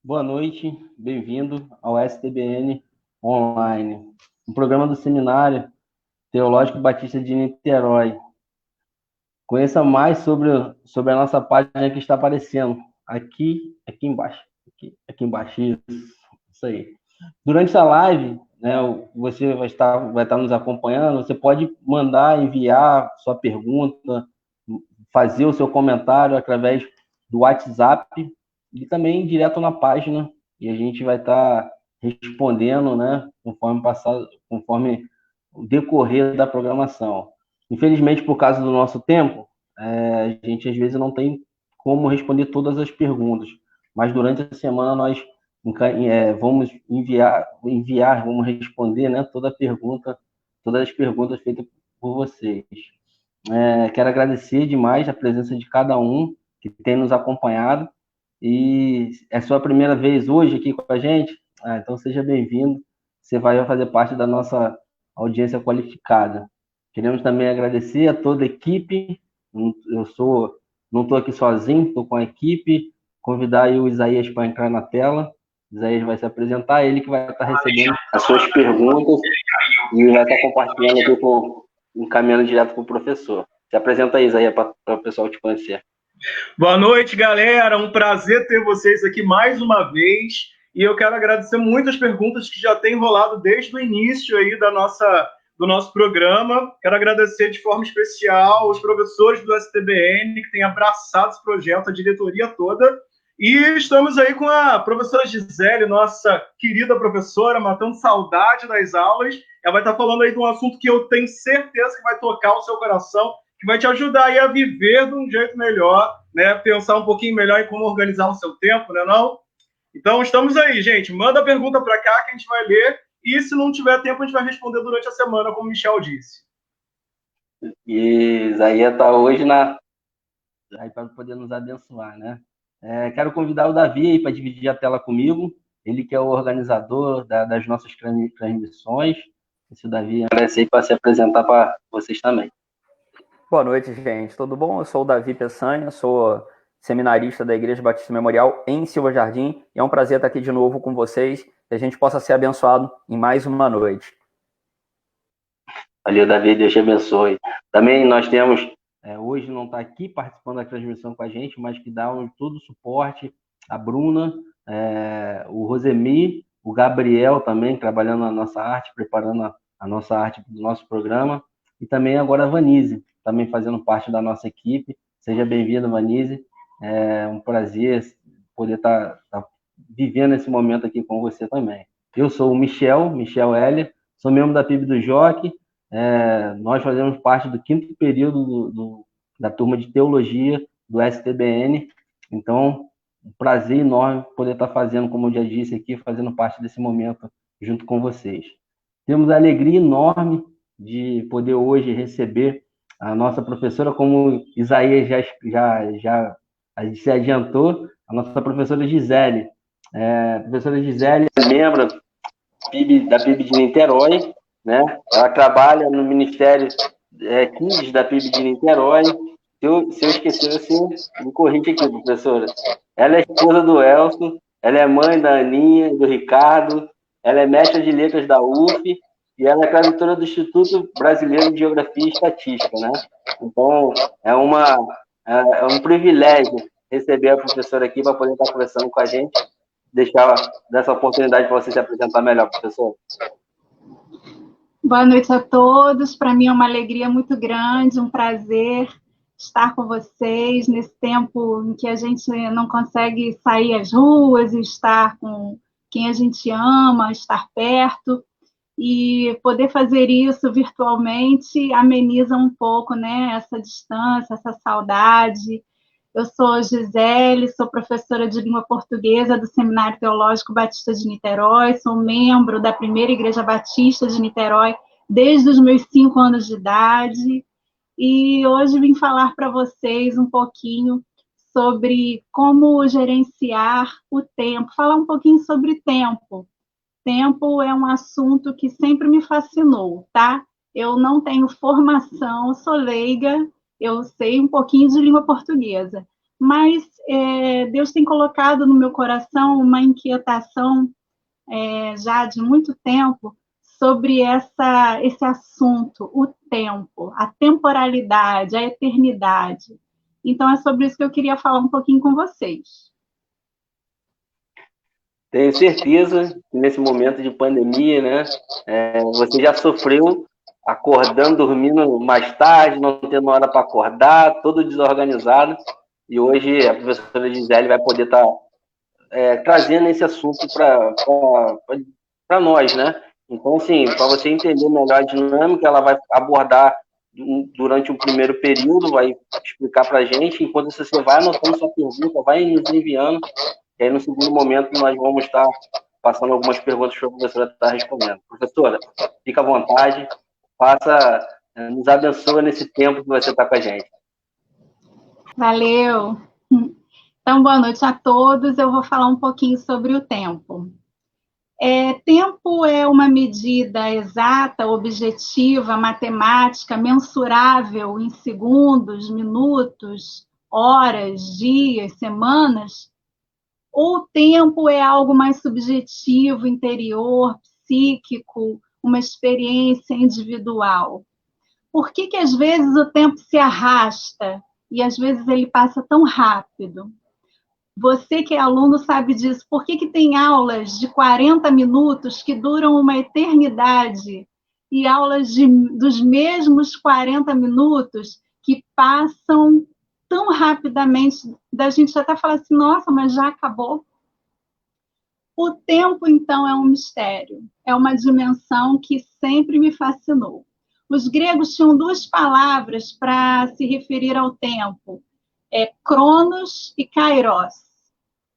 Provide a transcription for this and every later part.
Boa noite, bem-vindo ao STBN Online, um programa do Seminário Teológico Batista de Niterói. Conheça mais sobre a nossa página que está aparecendo aqui embaixo. Aqui embaixo, isso aí. Durante a live, né, você vai estar nos acompanhando, você pode mandar, enviar sua pergunta, fazer o seu comentário através do WhatsApp e também direto na página, e a gente vai estar respondendo, né, conforme o decorrer da programação. Infelizmente, por causa do nosso tempo, a gente às vezes não tem como responder todas as perguntas, mas durante a semana nós vamos vamos responder, né, todas as perguntas feitas por vocês. Quero agradecer demais a presença de cada um que tem nos acompanhado. E é sua primeira vez hoje aqui com a gente? Então seja bem-vindo. Você vai fazer parte da nossa audiência qualificada. Queremos também agradecer a toda a equipe. Não estou aqui sozinho, estou com a equipe. Convidar aí o Isaías para entrar na tela. O Isaías vai se apresentar, ele que vai estar recebendo as suas perguntas e vai estar compartilhando aqui encaminhando direto para o professor. Se apresenta aí, Isaías, para o pessoal te conhecer. Boa noite, galera. Um prazer ter vocês aqui mais uma vez. E eu quero agradecer muito as perguntas que já têm rolado desde o início aí do nosso programa. Quero agradecer de forma especial os professores do STBN que têm abraçado esse projeto, a diretoria toda. E estamos aí com a professora Gisele, nossa querida professora, matando saudade das aulas. Ela vai estar falando aí de um assunto que eu tenho certeza que vai tocar o seu coração, que vai te ajudar aí a viver de um jeito melhor, né? Pensar um pouquinho melhor em como organizar o seu tempo, né não? Então, estamos aí, gente. Manda a pergunta para cá que a gente vai ler e, se não tiver tempo, a gente vai responder durante a semana, como o Michel disse. E Isaías está hoje para poder nos abençoar, né? Quero convidar o Davi aí para dividir a tela comigo. Ele que é o organizador das nossas transmissões. Esse Davi aparece aí para se apresentar para vocês também. Boa noite, gente. Tudo bom? Eu sou o Davi Peçanha, sou seminarista da Igreja Batista Memorial em Silva Jardim. E é um prazer estar aqui de novo com vocês, que a gente possa ser abençoado em mais uma noite. Valeu, Davi, Deus te abençoe. Também nós temos, hoje não está aqui participando da transmissão com a gente, mas que dá todo o suporte, a Bruna, o Rosemi, o Gabriel também, trabalhando na nossa arte, preparando a nossa arte do nosso programa, e também agora a Vanise, também fazendo parte da nossa equipe. Seja bem-vinda, Vanise. É um prazer poder estar vivendo esse momento aqui com você também. Eu sou o Michel Heller, sou membro da PIB do Jockey. Nós fazemos parte do 5º período da turma de teologia do STBN. Então, um prazer enorme poder estar fazendo, como eu já disse aqui, fazendo parte desse momento junto com vocês. Temos a alegria enorme de poder hoje receber a nossa professora, como Isaías já se adiantou, a nossa professora Gisele. A professora Gisele é membro da PIB de Niterói, né? Ela trabalha no Ministério Kids da PIB de Niterói. Se eu esquecer, assim, me corrige aqui, professora. Ela é esposa do Elson, ela é mãe da Aninha, do Ricardo, ela é mestra de letras da UF e ela é tradutora do Instituto Brasileiro de Geografia e Estatística, né? Então, é um privilégio receber a professora aqui para poder estar conversando com a gente. Deixar dessa oportunidade para você se apresentar melhor, professor. Boa noite a todos. Para mim é uma alegria muito grande, um prazer estar com vocês nesse tempo em que a gente não consegue sair às ruas e estar com quem a gente ama, estar perto. E poder fazer isso virtualmente ameniza um pouco, né, essa distância, essa saudade. Eu sou Gisele, sou professora de língua portuguesa do Seminário Teológico Batista de Niterói, sou membro da Primeira Igreja Batista de Niterói desde os meus 5 anos de idade, e hoje vim falar para vocês um pouquinho sobre como gerenciar o tempo, falar um pouquinho sobre tempo. Tempo é um assunto que sempre me fascinou, tá? Eu não tenho formação, sou leiga, eu sei um pouquinho de língua portuguesa, mas Deus tem colocado no meu coração uma inquietação já de muito tempo sobre esse assunto, o tempo, a temporalidade, a eternidade. Então, é sobre isso que eu queria falar um pouquinho com vocês. Tenho certeza que nesse momento de pandemia, né, você já sofreu acordando, dormindo mais tarde, não tendo hora para acordar, todo desorganizado. E hoje a professora Gisele vai poder estar trazendo esse assunto para nós, né? Então, assim, para você entender melhor a dinâmica, ela vai abordar durante um primeiro período, vai explicar para a gente, enquanto você vai anotando sua pergunta, vai nos enviando, e aí no segundo momento nós vamos estar passando algumas perguntas para a professora estar respondendo. Professora, fica à vontade, nos abençoa nesse tempo que você está com a gente. Valeu! Então, boa noite a todos. Eu vou falar um pouquinho sobre o tempo. Tempo é uma medida exata, objetiva, matemática, mensurável em segundos, minutos, horas, dias, semanas? Ou o tempo é algo mais subjetivo, interior, psíquico, uma experiência individual? Por que às vezes o tempo se arrasta e às vezes ele passa tão rápido? Você que é aluno sabe disso. Por que tem aulas de 40 minutos que duram uma eternidade e aulas dos mesmos 40 minutos que passam tão rapidamente, da gente até falar assim, nossa, mas já acabou? O tempo, então, é um mistério, é uma dimensão que sempre me fascinou. Os gregos tinham duas palavras para se referir ao tempo, Cronos e Kairos.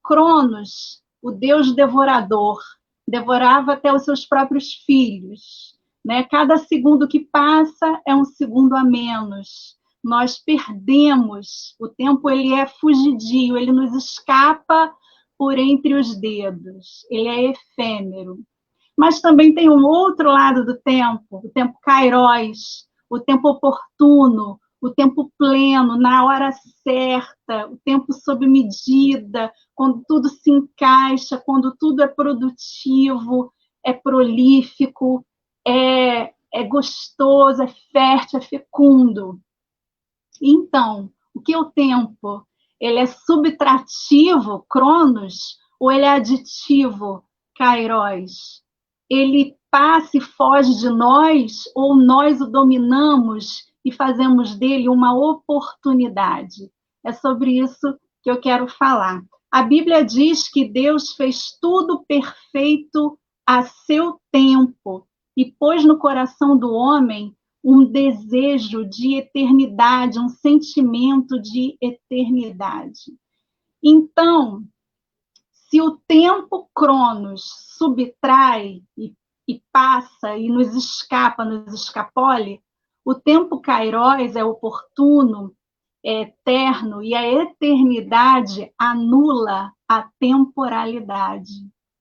Cronos, o deus devorador, devorava até os seus próprios filhos, né? Cada segundo que passa é um segundo a menos. Nós perdemos, o tempo ele é fugidio, ele nos escapa por entre os dedos, ele é efêmero. Mas também tem um outro lado do tempo, o tempo kairos, o tempo oportuno, o tempo pleno, na hora certa, o tempo sob medida, quando tudo se encaixa, quando tudo é produtivo, é prolífico, é gostoso, é fértil, é fecundo. Então, o que é o tempo? Ele é subtrativo, Cronos, ou ele é aditivo, Kairos? Ele passa e foge de nós, ou nós o dominamos e fazemos dele uma oportunidade? É sobre isso que eu quero falar. A Bíblia diz que Deus fez tudo perfeito a seu tempo e pôs no coração do homem um desejo de eternidade, um sentimento de eternidade. Então, se o tempo Cronos subtrai e passa e nos escapa, nos escapole, o tempo Kairos é oportuno, é eterno, e a eternidade anula a temporalidade.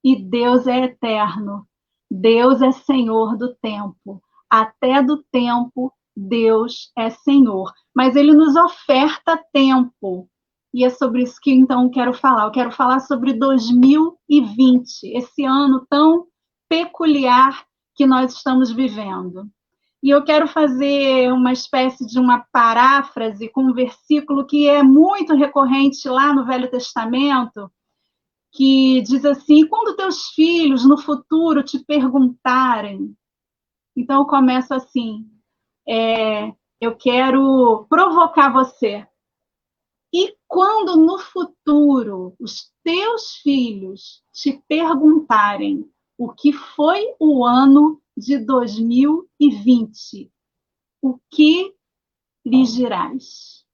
E Deus é eterno, Deus é Senhor do tempo. Até do tempo, Deus é Senhor. Mas Ele nos oferta tempo. E é sobre isso que, então, eu quero falar. Eu quero falar sobre 2020, esse ano tão peculiar que nós estamos vivendo. E eu quero fazer uma espécie de uma paráfrase com um versículo que é muito recorrente lá no Velho Testamento, que diz assim, quando teus filhos no futuro te perguntarem, então eu começo assim, eu quero provocar você. E quando no futuro os teus filhos te perguntarem o que foi o ano de 2020, o que lhes dirás?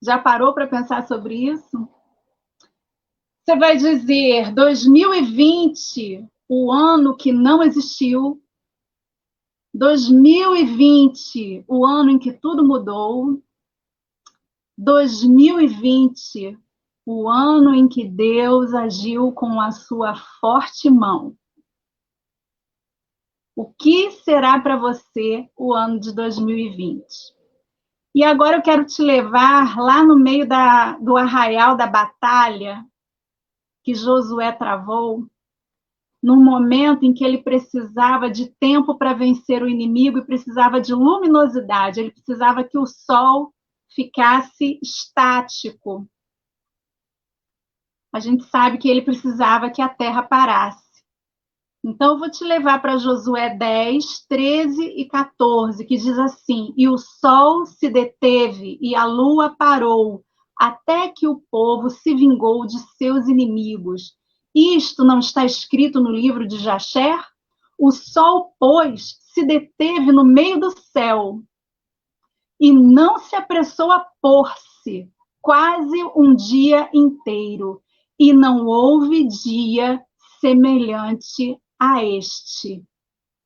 Já parou para pensar sobre isso? Você vai dizer 2020, o ano que não existiu, 2020, o ano em que tudo mudou, 2020, o ano em que Deus agiu com a sua forte mão. O que será para você o ano de 2020? E agora eu quero te levar lá no meio do arraial da batalha que Josué travou, num momento em que ele precisava de tempo para vencer o inimigo e precisava de luminosidade, ele precisava que o sol ficasse estático. A gente sabe que ele precisava que a terra parasse. Então, eu vou te levar para Josué 10, 13 e 14, que diz assim: e o sol se deteve e a lua parou, até que o povo se vingou de seus inimigos. Isto não está escrito no livro de Jasher? O sol, pois, se deteve no meio do céu e não se apressou a pôr-se, quase um dia inteiro, e não houve dia semelhante a este.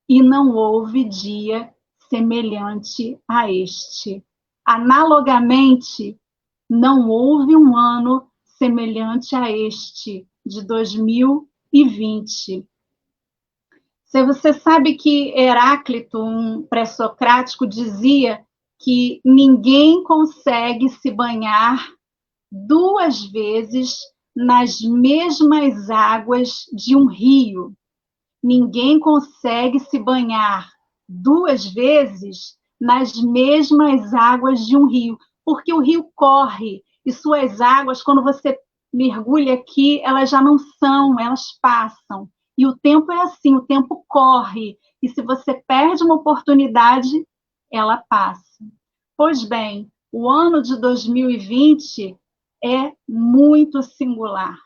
E não houve dia semelhante a este. Analogamente, não houve um ano semelhante a este, de 2020. Você sabe que Heráclito, um pré-socrático, dizia que ninguém consegue se banhar 2 vezes nas mesmas águas de um rio. Ninguém consegue se banhar 2 vezes nas mesmas águas de um rio, porque o rio corre e suas águas, quando você mergulha aqui, elas já não são, elas passam. E o tempo é assim, o tempo corre. E se você perde uma oportunidade, ela passa. Pois bem, o ano de 2020 é muito singular.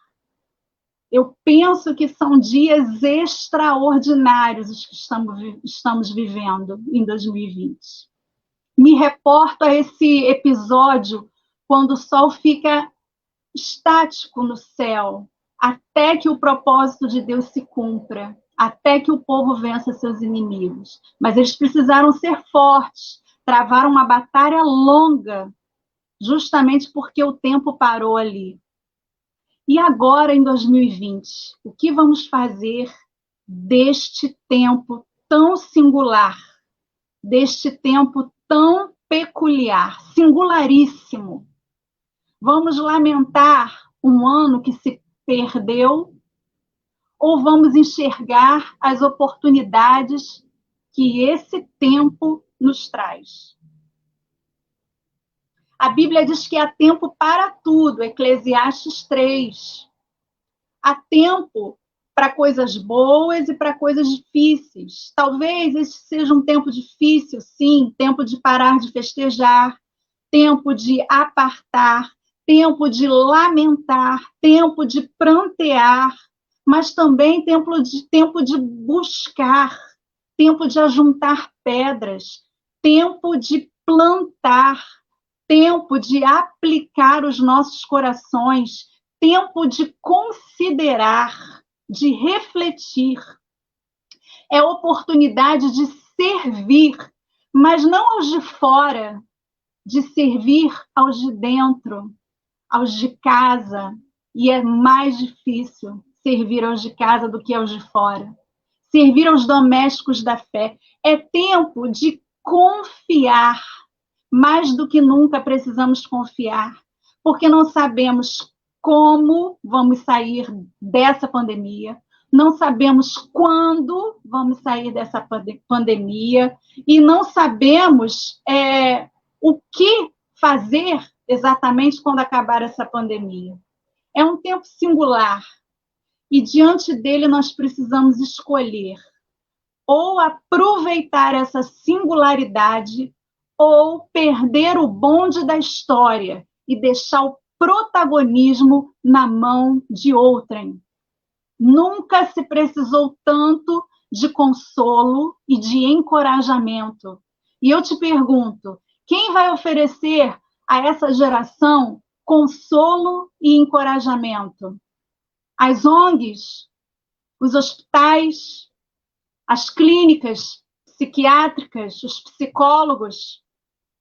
Eu penso que são dias extraordinários os que estamos vivendo em 2020. Me reporto a esse episódio quando o sol fica estático no céu, até que o propósito de Deus se cumpra, até que o povo vença seus inimigos. Mas eles precisaram ser fortes, travaram uma batalha longa, justamente porque o tempo parou ali. E agora, em 2020, o que vamos fazer deste tempo tão singular, deste tempo tão peculiar, singularíssimo? Vamos lamentar um ano que se perdeu ou vamos enxergar as oportunidades que esse tempo nos traz? A Bíblia diz que há tempo para tudo, Eclesiastes 3. Há tempo para coisas boas e para coisas difíceis. Talvez esse seja um tempo difícil, sim, tempo de parar de festejar, tempo de apartar, tempo de lamentar, tempo de prantear, mas também tempo de buscar, tempo de ajuntar pedras, tempo de plantar, tempo de aplicar os nossos corações, tempo de considerar, de refletir. É oportunidade de servir, mas não aos de fora, de servir aos de dentro, aos de casa. E é mais difícil servir aos de casa do que aos de fora. Servir aos domésticos da fé. É tempo de confiar. Mais do que nunca precisamos confiar, porque não sabemos como vamos sair dessa pandemia, não sabemos quando vamos sair dessa pandemia e não sabemos o que fazer exatamente quando acabar essa pandemia. É um tempo singular e diante dele nós precisamos escolher ou aproveitar essa singularidade ou perder o bonde da história e deixar o protagonismo na mão de outrem. Nunca se precisou tanto de consolo e de encorajamento. E eu te pergunto, quem vai oferecer a essa geração consolo e encorajamento? As ONGs, os hospitais, as clínicas psiquiátricas, os psicólogos,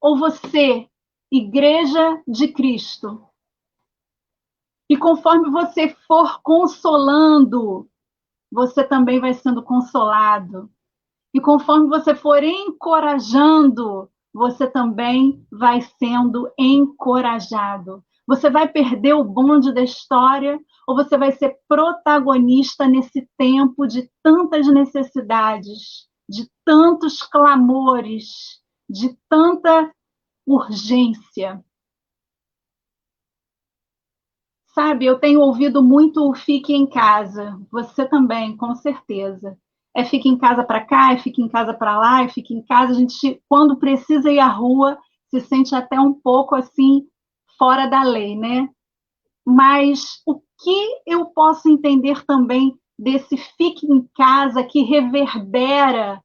ou você, Igreja de Cristo? E conforme você for consolando, você também vai sendo consolado. E conforme você for encorajando, você também vai sendo encorajado. Você vai perder o bonde da história ou você vai ser protagonista nesse tempo de tantas necessidades, de tantos clamores, de tanta urgência? Sabe, eu tenho ouvido muito o fique em casa. Você também, com certeza. É fique em casa para cá, é fique em casa para lá, é fique em casa. A gente, quando precisa ir à rua, se sente até um pouco assim, fora da lei, né? Mas o que eu posso entender também desse fique em casa que reverbera,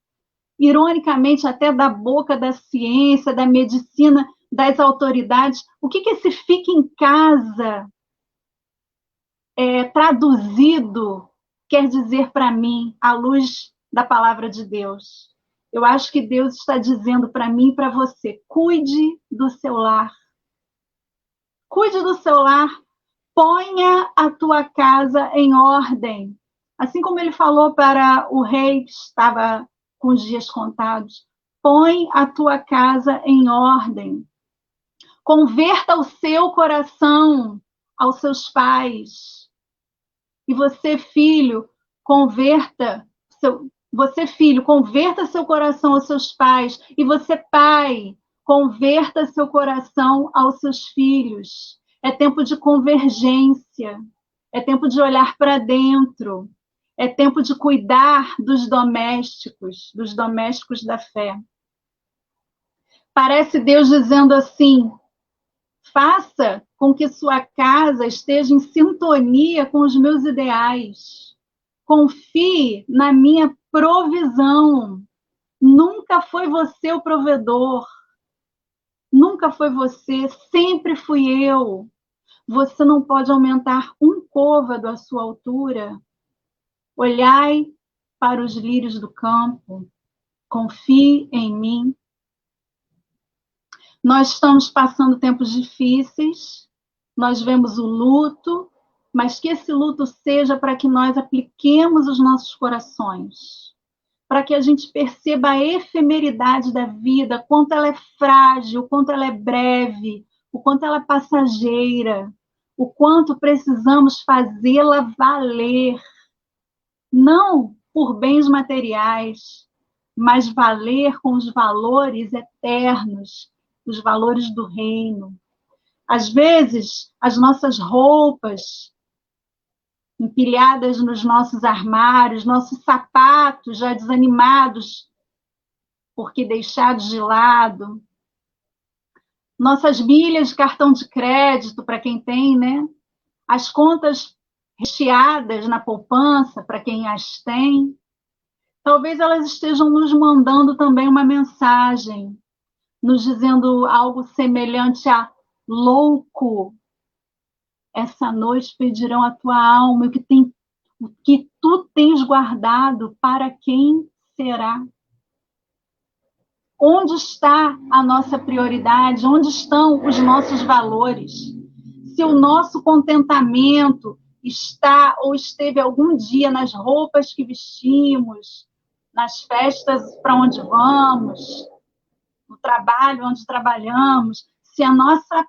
ironicamente, até da boca da ciência, da medicina, das autoridades? O que esse fique em casa traduzido quer dizer para mim, à luz da palavra de Deus? Eu acho que Deus está dizendo para mim e para você: cuide do seu lar. Cuide do seu lar. Ponha a tua casa em ordem. Assim como ele falou para o rei que estava com os dias contados: põe a tua casa em ordem. Converta o seu coração aos seus pais. E você, filho, converta seu coração aos seus pais. E você, pai, converta seu coração aos seus filhos. É tempo de convergência. É tempo de olhar para dentro. É tempo de cuidar dos domésticos da fé. Parece Deus dizendo assim: faça com que sua casa esteja em sintonia com os meus ideais. Confie na minha provisão. Nunca foi você o provedor. Nunca foi você, sempre fui eu. Você não pode aumentar um côvado à sua altura. Olhai para os lírios do campo. Confie em mim. Nós estamos passando tempos difíceis, nós vemos o luto, mas que esse luto seja para que nós apliquemos os nossos corações, para que a gente perceba a efemeridade da vida, quanto ela é frágil, quanto ela é breve, o quanto ela é passageira, o quanto precisamos fazê-la valer, não por bens materiais, mas valer com os valores eternos, os valores do reino. Às vezes, as nossas roupas empilhadas nos nossos armários, nossos sapatos já desanimados porque deixados de lado, nossas milhas de cartão de crédito, para quem tem, né? As contas recheadas na poupança, para quem as tem. Talvez elas estejam nos mandando também uma mensagem, nos dizendo algo semelhante a: louco, essa noite pedirão a tua alma, o que tu tens guardado, para quem será? Onde está a nossa prioridade? Onde estão os nossos valores? Se o nosso contentamento está ou esteve algum dia nas roupas que vestimos, nas festas para onde vamos, no trabalho onde trabalhamos, se a nossa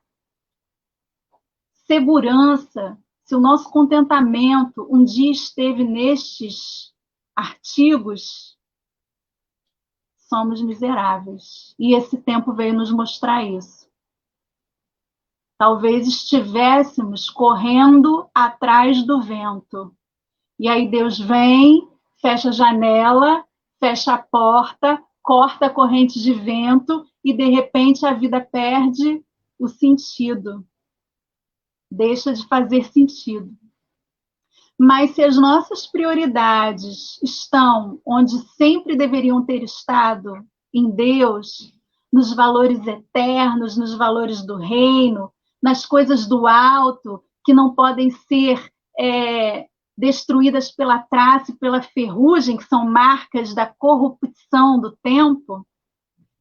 segurança, se o nosso contentamento um dia esteve nestes artigos, somos miseráveis. E esse tempo veio nos mostrar isso. Talvez estivéssemos correndo atrás do vento. E aí Deus vem, fecha a janela, fecha a porta, corta a corrente de vento e, de repente, a vida perde o sentido. Deixa de fazer sentido. Mas se as nossas prioridades estão onde sempre deveriam ter estado, em Deus, nos valores eternos, nos valores do reino, nas coisas do alto, que não podem ser destruídas pela traça e pela ferrugem, que são marcas da corrupção do tempo,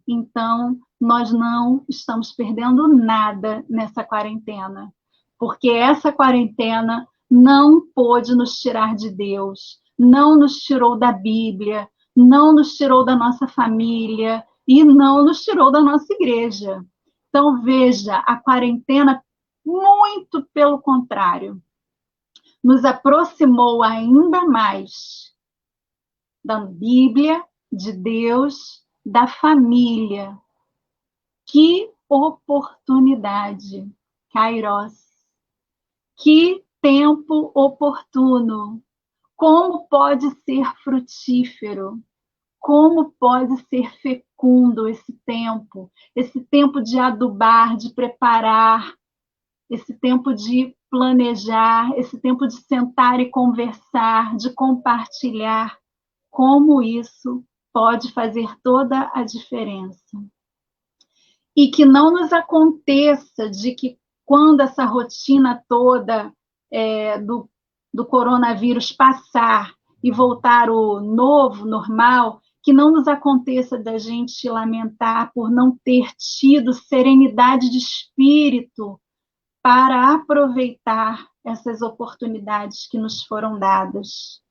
então nós não estamos perdendo nada nessa quarentena. Porque essa quarentena não pôde nos tirar de Deus, não nos tirou da Bíblia, não nos tirou da nossa família e não nos tirou da nossa igreja. Então, veja, a quarentena, muito pelo contrário, nos aproximou ainda mais da Bíblia, de Deus, da família. Que oportunidade, Kairos. Que tempo oportuno. Como pode ser frutífero. Como pode ser fecundo esse tempo de adubar, de preparar, esse tempo de planejar, esse tempo de sentar e conversar, de compartilhar, como isso pode fazer toda a diferença. E que não nos aconteça de que quando essa rotina toda do coronavírus passar e voltar o novo, normal, que não nos aconteça da gente lamentar por não ter tido serenidade de espírito para aproveitar essas oportunidades que nos foram dadas.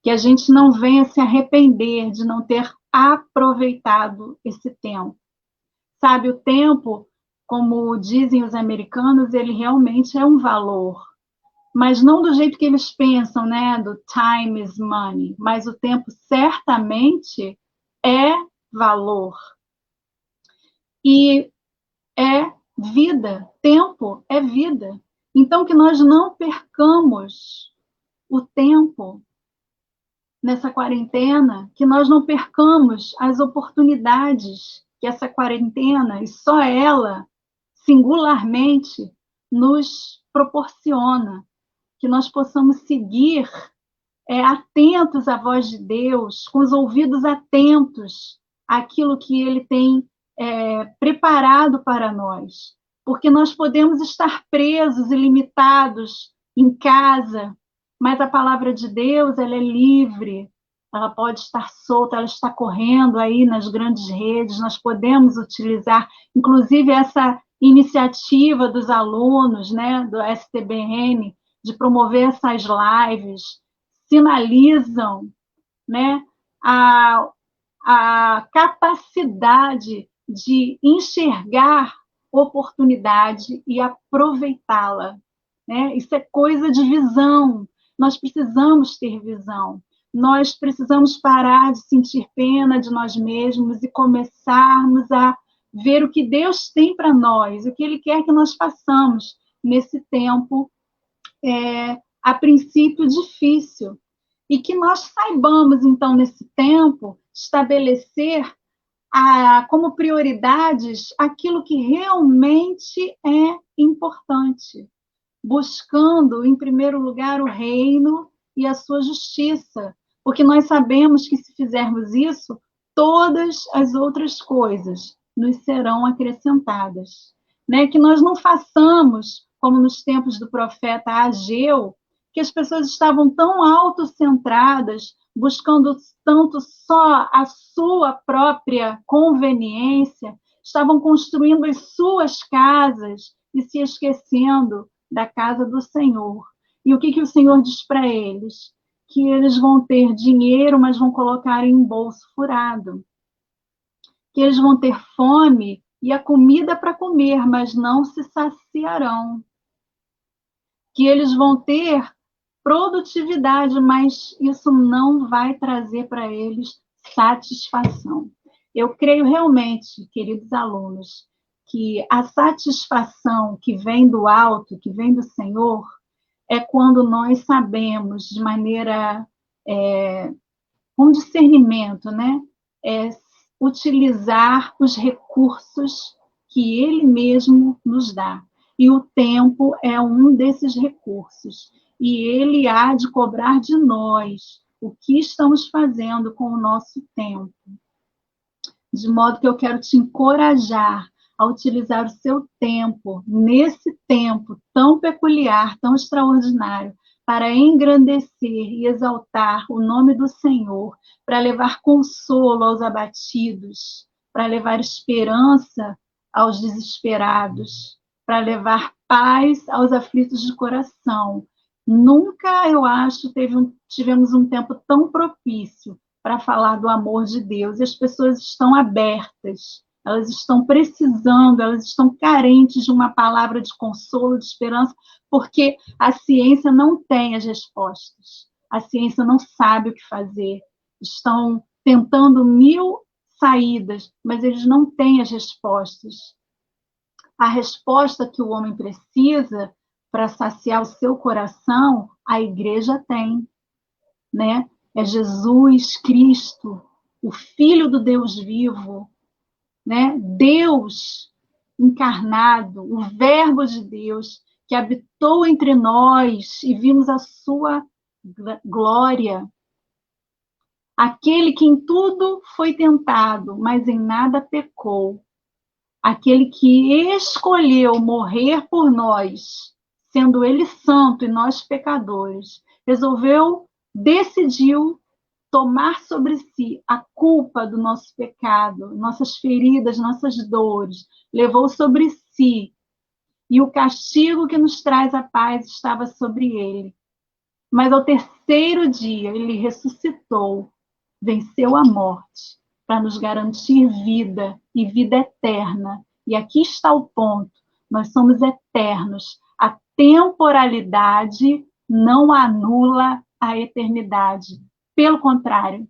Que a gente não venha se arrepender de não ter aproveitado esse tempo. Sabe, o tempo, como dizem os americanos, ele realmente é um valor. Mas não do jeito que eles pensam, né? Do time is money. Mas o tempo certamente é valor. E é vida. Tempo é vida. Então, que nós não percamos o tempo nessa quarentena, que nós não percamos as oportunidades que essa quarentena, e só ela, singularmente, nos proporciona. Que nós possamos seguir atentos à voz de Deus, com os ouvidos atentos àquilo que Ele tem preparado para nós. Porque nós podemos estar presos e limitados em casa, mas a palavra de Deus, ela é livre, ela pode estar solta, ela está correndo aí nas grandes redes, nós podemos utilizar, inclusive essa iniciativa dos alunos, né, do STBN, de promover essas lives, sinalizam, né, a capacidade de enxergar oportunidade e aproveitá-la. Né? Isso é coisa de visão. Nós precisamos ter visão. Nós precisamos parar de sentir pena de nós mesmos e começarmos a ver o que Deus tem para nós, o que Ele quer que nós façamos nesse tempo, a princípio, difícil. E que nós saibamos, então, nesse tempo, estabelecer como prioridades aquilo que realmente é importante, buscando, em primeiro lugar, o reino e a sua justiça, porque nós sabemos que, se fizermos isso, todas as outras coisas nos serão acrescentadas. Né? Que nós não façamos, como nos tempos do profeta Ageu, que as pessoas estavam tão autocentradas, buscando tanto só a sua própria conveniência, estavam construindo as suas casas e se esquecendo da casa do Senhor. E o que o Senhor diz para eles? Que eles vão ter dinheiro, mas vão colocar em um bolso furado. Que eles vão ter fome e a comida para comer, mas não se saciarão. Que eles vão ter produtividade, mas isso não vai trazer para eles satisfação. Eu creio realmente, queridos alunos, que a satisfação que vem do alto, que vem do Senhor, é quando nós sabemos, de maneira com discernimento, né, utilizar os recursos que Ele mesmo nos dá. E o tempo é um desses recursos. E Ele há de cobrar de nós o que estamos fazendo com o nosso tempo. De modo que eu quero te encorajar a utilizar o seu tempo, nesse tempo tão peculiar, tão extraordinário, para engrandecer e exaltar o nome do Senhor, para levar consolo aos abatidos, para levar esperança aos desesperados, para levar paz aos aflitos de coração. Nunca, eu acho, tivemos um tempo tão propício para falar do amor de Deus. E as pessoas estão abertas, elas estão precisando, elas estão carentes de uma palavra de consolo, de esperança, porque a ciência não tem as respostas. A ciência não sabe o que fazer. Estão tentando 1000 saídas, mas eles não têm as respostas. A resposta que o homem precisa para saciar o seu coração, a igreja tem, né? É Jesus Cristo, o Filho do Deus vivo, né? Deus encarnado, o Verbo de Deus, que habitou entre nós e vimos a sua glória. Aquele que em tudo foi tentado, mas em nada pecou. Aquele que escolheu morrer por nós, sendo ele santo e nós pecadores, decidiu tomar sobre si a culpa do nosso pecado, nossas feridas, nossas dores, levou sobre si, e o castigo que nos traz a paz estava sobre ele. Mas ao terceiro dia ele ressuscitou, venceu a morte, para nos garantir vida e vida eterna. E aqui está o ponto, nós somos eternos. A temporalidade não anula a eternidade. Pelo contrário,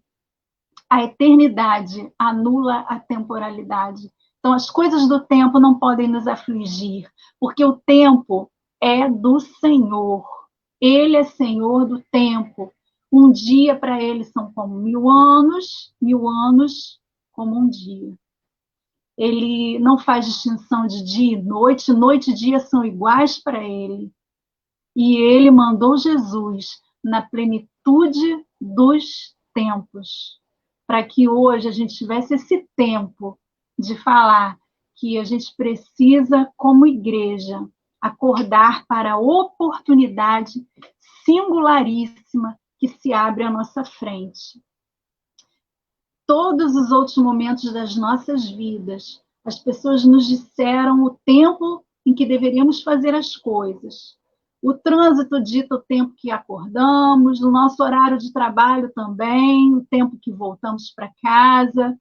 a eternidade anula a temporalidade. Então, as coisas do tempo não podem nos afligir, porque o tempo é do Senhor. Ele é Senhor do tempo. Um dia para ele são como 1000 anos como um dia. Ele não faz distinção de dia e noite e dia são iguais para ele. E ele mandou Jesus na plenitude dos tempos, para que hoje a gente tivesse esse tempo de falar que a gente precisa, como igreja, acordar para a oportunidade singularíssima que se abre à nossa frente. Todos os outros momentos das nossas vidas, as pessoas nos disseram o tempo em que deveríamos fazer as coisas. O trânsito dita o tempo que acordamos, o nosso horário de trabalho também, o tempo que voltamos para casa.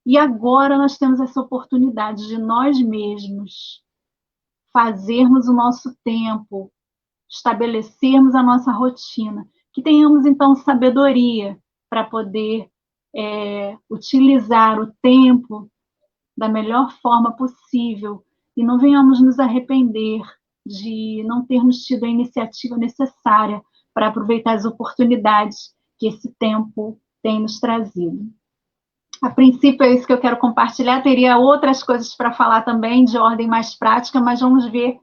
E agora nós temos essa oportunidade de nós mesmos fazermos o nosso tempo, estabelecermos a nossa rotina, que tenhamos então sabedoria para poder utilizar o tempo da melhor forma possível e não venhamos nos arrepender de não termos tido a iniciativa necessária para aproveitar as oportunidades que esse tempo tem nos trazido. A princípio é isso que eu quero compartilhar, teria outras coisas para falar também de ordem mais prática, mas vamos ver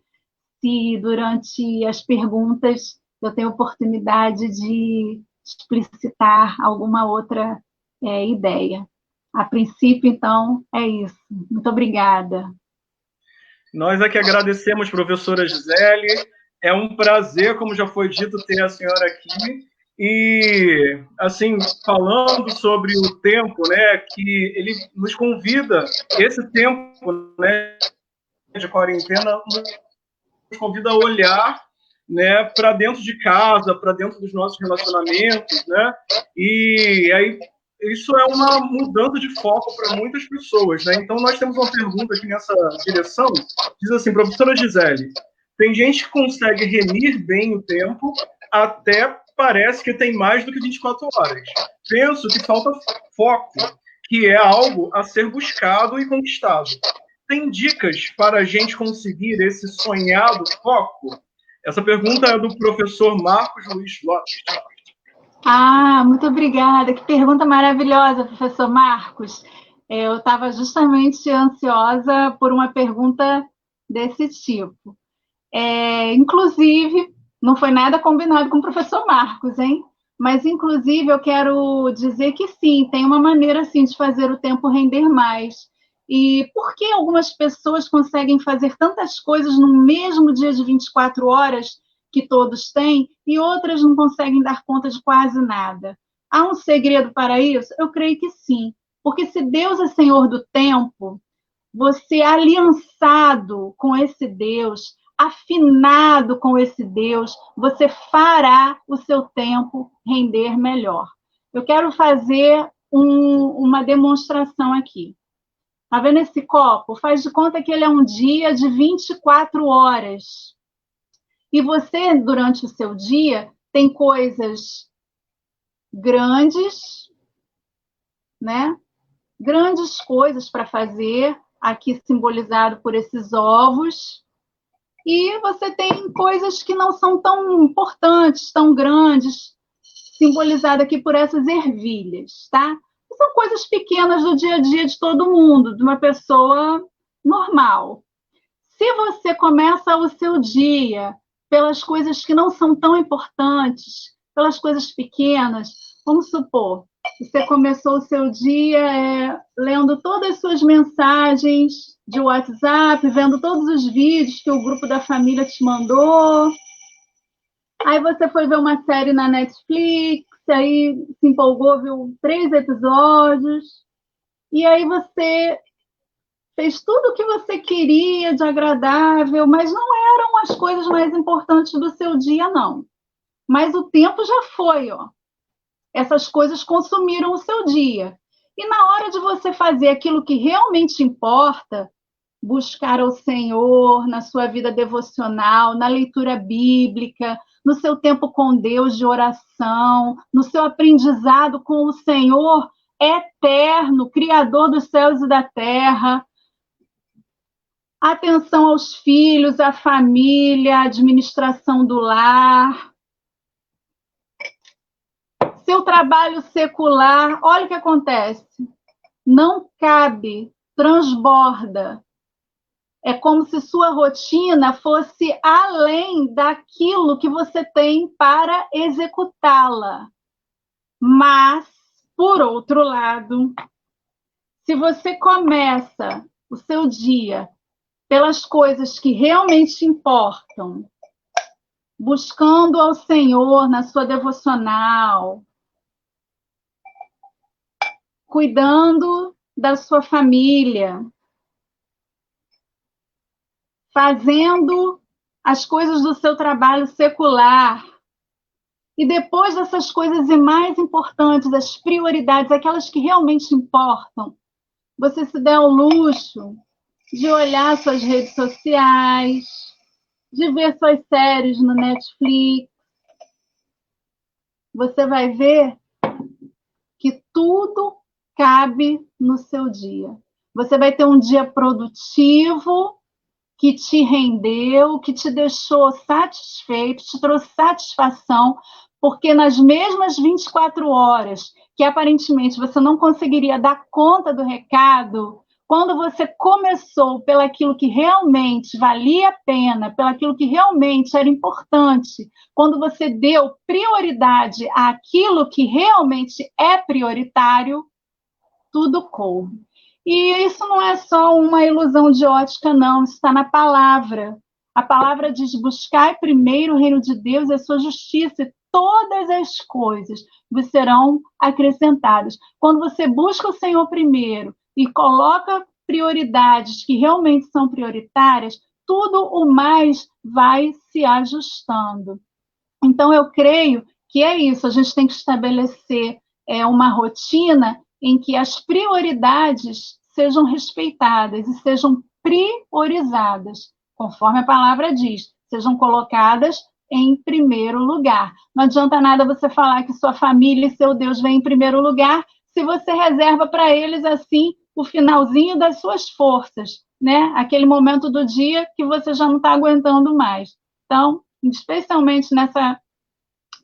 se durante as perguntas eu tenho oportunidade de explicitar alguma outra ideia. A princípio, então, é isso. Muito obrigada. Nós é que agradecemos, professora Gisele. É um prazer, como já foi dito, ter a senhora aqui. E, assim, falando sobre o tempo, né, que ele nos convida, esse tempo, né, de quarentena, nos convida a olhar, né, para dentro de casa, para dentro dos nossos relacionamentos, né, e aí isso é uma mudança de foco para muitas pessoas, né? Então nós temos uma pergunta aqui nessa direção, diz assim, professora Gisele, tem gente que consegue remir bem o tempo, até parece que tem mais do que 24 horas. Penso que falta foco, que é algo a ser buscado e conquistado. Tem dicas para a gente conseguir esse sonhado foco? Essa pergunta é do professor Marcos Luiz Lopes. Muito obrigada. Que pergunta maravilhosa, professor Marcos. Eu estava justamente ansiosa por uma pergunta desse tipo. Inclusive, não foi nada combinado com o professor Marcos, hein? Mas, inclusive, eu quero dizer que sim, tem uma maneira, sim, de fazer o tempo render mais. E por que algumas pessoas conseguem fazer tantas coisas no mesmo dia de 24 horas que todos têm, e outras não conseguem dar conta de quase nada? Há um segredo para isso? Eu creio que sim. Porque se Deus é Senhor do tempo, você aliançado com esse Deus, afinado com esse Deus, você fará o seu tempo render melhor. Eu quero fazer uma demonstração aqui. Está vendo esse copo? Faz de conta que ele é um dia de 24 horas. E você, durante o seu dia, tem coisas grandes, né? Grandes coisas para fazer, aqui simbolizado por esses ovos. E você tem coisas que não são tão importantes, tão grandes, simbolizado aqui por essas ervilhas, tá? São coisas pequenas do dia a dia de todo mundo, de uma pessoa normal. Se você começa o seu dia pelas coisas que não são tão importantes, pelas coisas pequenas, vamos supor, você começou o seu dia lendo todas as suas mensagens de WhatsApp, vendo todos os vídeos que o grupo da família te mandou. Aí você foi ver uma série na Netflix, aí se empolgou, viu 3 episódios, e aí você fez tudo o que você queria de agradável, mas não eram as coisas mais importantes do seu dia, não. Mas o tempo já foi, ó. Essas coisas consumiram o seu dia. E na hora de você fazer aquilo que realmente importa, buscar ao Senhor na sua vida devocional, na leitura bíblica, no seu tempo com Deus de oração, no seu aprendizado com o Senhor eterno, Criador dos céus e da terra. Atenção aos filhos, à família, à administração do lar. Seu trabalho secular, olha o que acontece. Não cabe, transborda. É como se sua rotina fosse além daquilo que você tem para executá-la. Mas, por outro lado, se você começa o seu dia pelas coisas que realmente importam, buscando ao Senhor na sua devocional, cuidando da sua família, fazendo as coisas do seu trabalho secular, e depois dessas coisas e mais importantes, as prioridades, aquelas que realmente importam, você se der ao luxo de olhar suas redes sociais, de ver suas séries no Netflix, você vai ver que tudo cabe no seu dia. Você vai ter um dia produtivo, que te rendeu, que te deixou satisfeito, te trouxe satisfação, porque nas mesmas 24 horas que aparentemente você não conseguiria dar conta do recado, quando você começou pelaquilo que realmente valia a pena, pelaquilo que realmente era importante, quando você deu prioridade àquilo que realmente é prioritário, tudo coube. E isso não é só uma ilusão de ótica, não. Isso está na palavra. A palavra diz: buscai primeiro o reino de Deus e a sua justiça, e todas as coisas vos serão acrescentadas. Quando você busca o Senhor primeiro e coloca prioridades que realmente são prioritárias, tudo o mais vai se ajustando. Então, eu creio que é isso. A gente tem que estabelecer uma rotina em que as prioridades sejam respeitadas e sejam priorizadas, conforme a palavra diz, sejam colocadas em primeiro lugar. Não adianta nada você falar que sua família e seu Deus vem em primeiro lugar se você reserva para eles, assim, o finalzinho das suas forças, né? Aquele momento do dia que você já não está aguentando mais. Então, especialmente nessa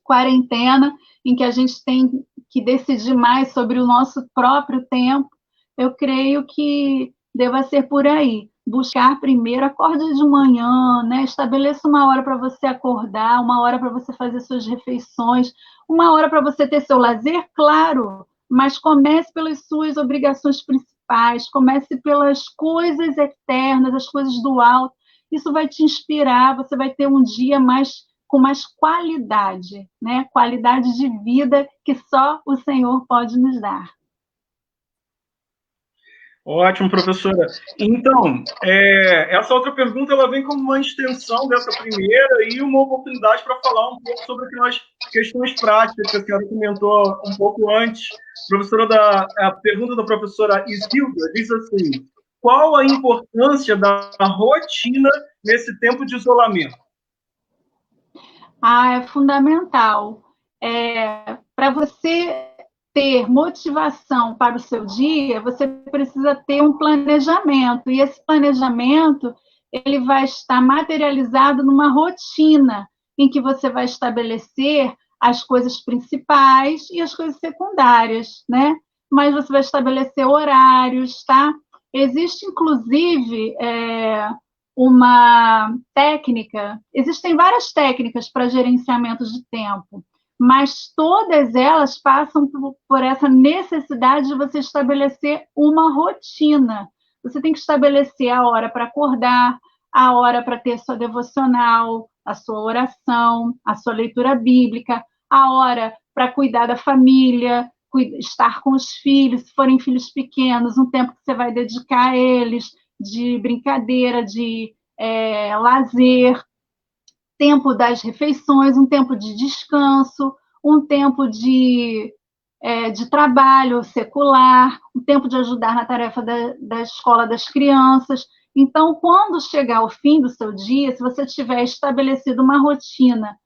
quarentena, em que a gente tem que decidir mais sobre o nosso próprio tempo, eu creio que deva ser por aí. Buscar primeiro, acorde de manhã, né? Estabeleça uma hora para você acordar, uma hora para você fazer suas refeições, uma hora para você ter seu lazer, claro, mas comece pelas suas obrigações principais, comece pelas coisas eternas, as coisas do alto. Isso vai te inspirar, você vai ter um dia com mais qualidade, né? Qualidade de vida que só o Senhor pode nos dar. Ótimo, professora. Então, essa outra pergunta ela vem como uma extensão dessa primeira e uma oportunidade para falar um pouco sobre o que nós questões práticas que a senhora comentou um pouco antes. A pergunta da professora Isilda diz assim: qual a importância da rotina nesse tempo de isolamento? É fundamental. Para você ter motivação para o seu dia, você precisa ter um planejamento. E esse planejamento ele vai estar materializado numa rotina em que você vai estabelecer as coisas principais e as coisas secundárias, né? Mas você vai estabelecer horários, tá? Existe, inclusive, uma técnica, existem várias técnicas para gerenciamento de tempo, mas todas elas passam por essa necessidade de você estabelecer uma rotina. Você tem que estabelecer a hora para acordar, a hora para ter sua devocional, a sua oração, a sua leitura bíblica, a hora para cuidar da família, estar com os filhos, se forem filhos pequenos, um tempo que você vai dedicar a eles, de brincadeira, de lazer, tempo das refeições, um tempo de descanso, um tempo de trabalho secular, um tempo de ajudar na tarefa da escola das crianças. Então, quando chegar ao fim do seu dia, se você tiver estabelecido uma rotina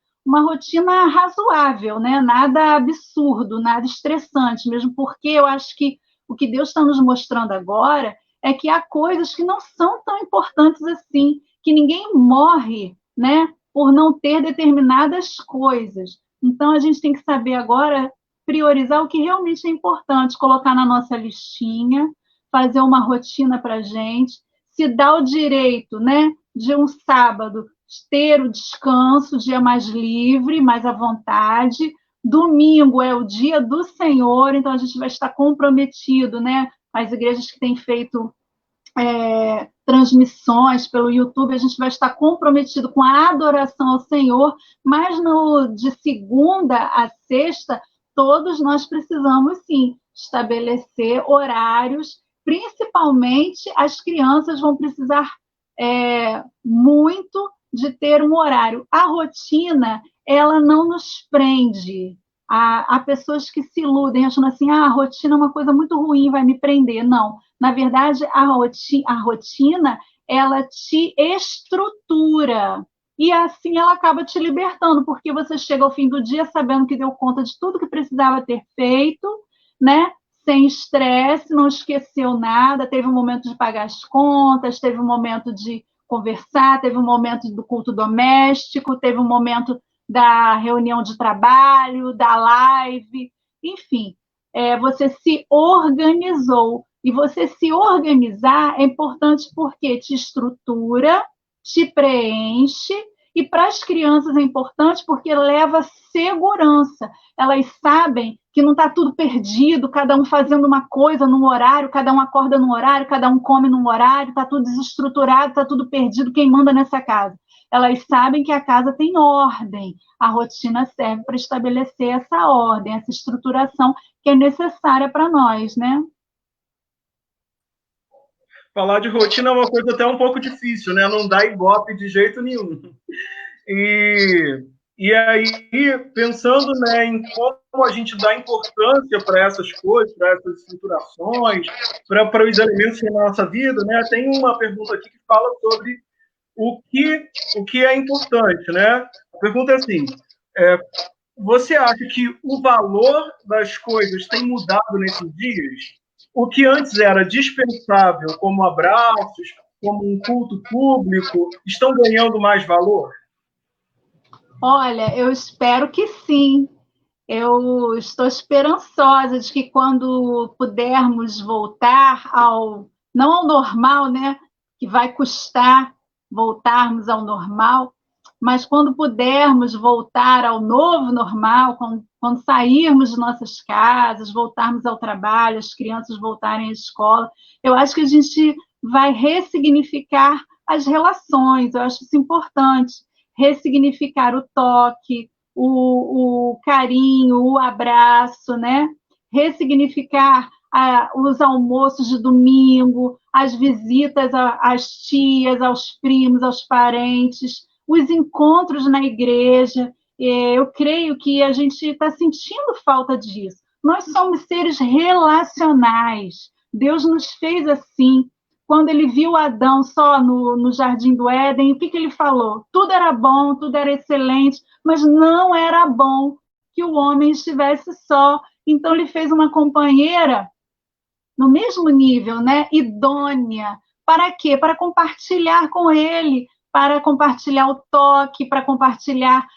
razoável, né? Nada absurdo, nada estressante, mesmo porque eu acho que o que Deus está nos mostrando agora é que há coisas que não são tão importantes assim, que ninguém morre, né, por não ter determinadas coisas. Então, a gente tem que saber agora priorizar o que realmente é importante, colocar na nossa listinha, fazer uma rotina para a gente, se dar o direito, né, de um sábado ter o descanso, o dia mais livre, mais à vontade. Domingo é o dia do Senhor, então a gente vai estar comprometido, né? As igrejas que têm feito transmissões pelo YouTube, a gente vai estar comprometido com a adoração ao Senhor, mas de segunda a sexta, todos nós precisamos, sim, estabelecer horários, principalmente as crianças vão precisar muito de ter um horário. A rotina, ela não nos prende. Há pessoas que se iludem, achando assim, a rotina é uma coisa muito ruim, vai me prender. Não. Na verdade, a rotina, ela te estrutura. E assim ela acaba te libertando, porque você chega ao fim do dia sabendo que deu conta de tudo que precisava ter feito, né? Sem estresse, não esqueceu nada, teve um momento de pagar as contas, teve um momento de conversar, teve um momento do culto doméstico, teve um momento da reunião de trabalho, da live, enfim, você se organizou. E você se organizar é importante porque te estrutura, te preenche, e para as crianças é importante porque leva segurança. Elas sabem que não está tudo perdido, cada um fazendo uma coisa num horário, cada um acorda num horário, cada um come num horário, está tudo desestruturado, está tudo perdido, quem manda nessa casa? Elas sabem que a casa tem ordem. A rotina serve para estabelecer essa ordem, essa estruturação que é necessária para nós, né? Falar de rotina é uma coisa até um pouco difícil, né? Não dá ibope de jeito nenhum. E aí, pensando, né, em como a gente dá importância para essas coisas, para essas estruturações, para os elementos da nossa vida, né? Tem uma pergunta aqui que fala sobre o que é importante, né? A pergunta é assim: você acha que o valor das coisas tem mudado nesses dias? O que antes era dispensável, como abraços, como um culto público, estão ganhando mais valor? Olha, eu espero que sim. Eu estou esperançosa de que quando pudermos voltar não ao normal, né? Que vai custar voltarmos ao normal, mas quando pudermos voltar ao novo normal, quando sairmos de nossas casas, voltarmos ao trabalho, as crianças voltarem à escola, eu acho que a gente vai ressignificar as relações, eu acho isso importante, ressignificar o toque, o carinho, o abraço, né? Ressignificar os almoços de domingo, as visitas às tias, aos primos, aos parentes, os encontros na igreja. Eu creio que a gente está sentindo falta disso. Nós somos seres relacionais. Deus nos fez assim. Quando ele viu Adão só no Jardim do Éden, o que ele falou? Tudo era bom, tudo era excelente, mas não era bom que o homem estivesse só. Então, ele fez uma companheira no mesmo nível, né? Idônea. Para quê? Para compartilhar com ele, para compartilhar o toque, para compartilhar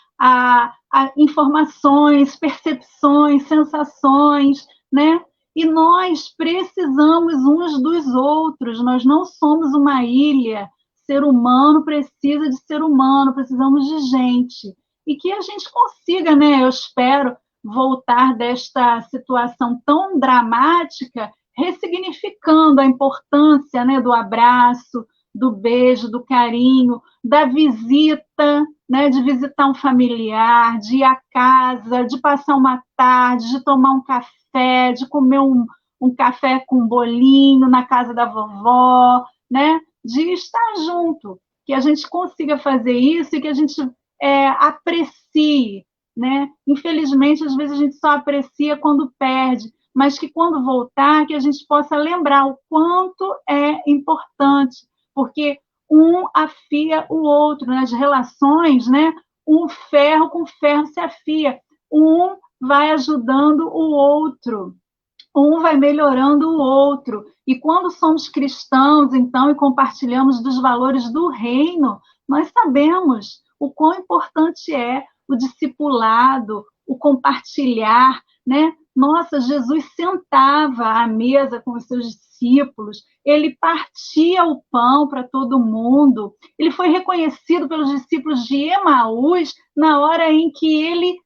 informações, percepções, sensações, né? E nós precisamos uns dos outros, nós não somos uma ilha. Ser humano precisa de ser humano, precisamos de gente. E que a gente consiga, né? Eu espero voltar desta situação tão dramática, ressignificando a importância, né, do abraço, do beijo, do carinho, da visita, né, de visitar um familiar, de ir à casa, de passar uma tarde, de tomar um café, de comer um café com um bolinho na casa da vovó, né, de estar junto, que a gente consiga fazer isso e que a gente aprecie, né? Infelizmente, às vezes a gente só aprecia quando perde, mas que quando voltar, que a gente possa lembrar o quanto é importante, porque um afia o outro, nas relações, né? Um ferro com ferro se afia, um vai ajudando o outro, um vai melhorando o outro, e quando somos cristãos, então, e compartilhamos dos valores do reino, nós sabemos o quão importante é o discipulado, o compartilhar, né? Nossa, Jesus sentava à mesa com os seus discípulos, ele partia o pão para todo mundo, ele foi reconhecido pelos discípulos de Emaús na hora em que ele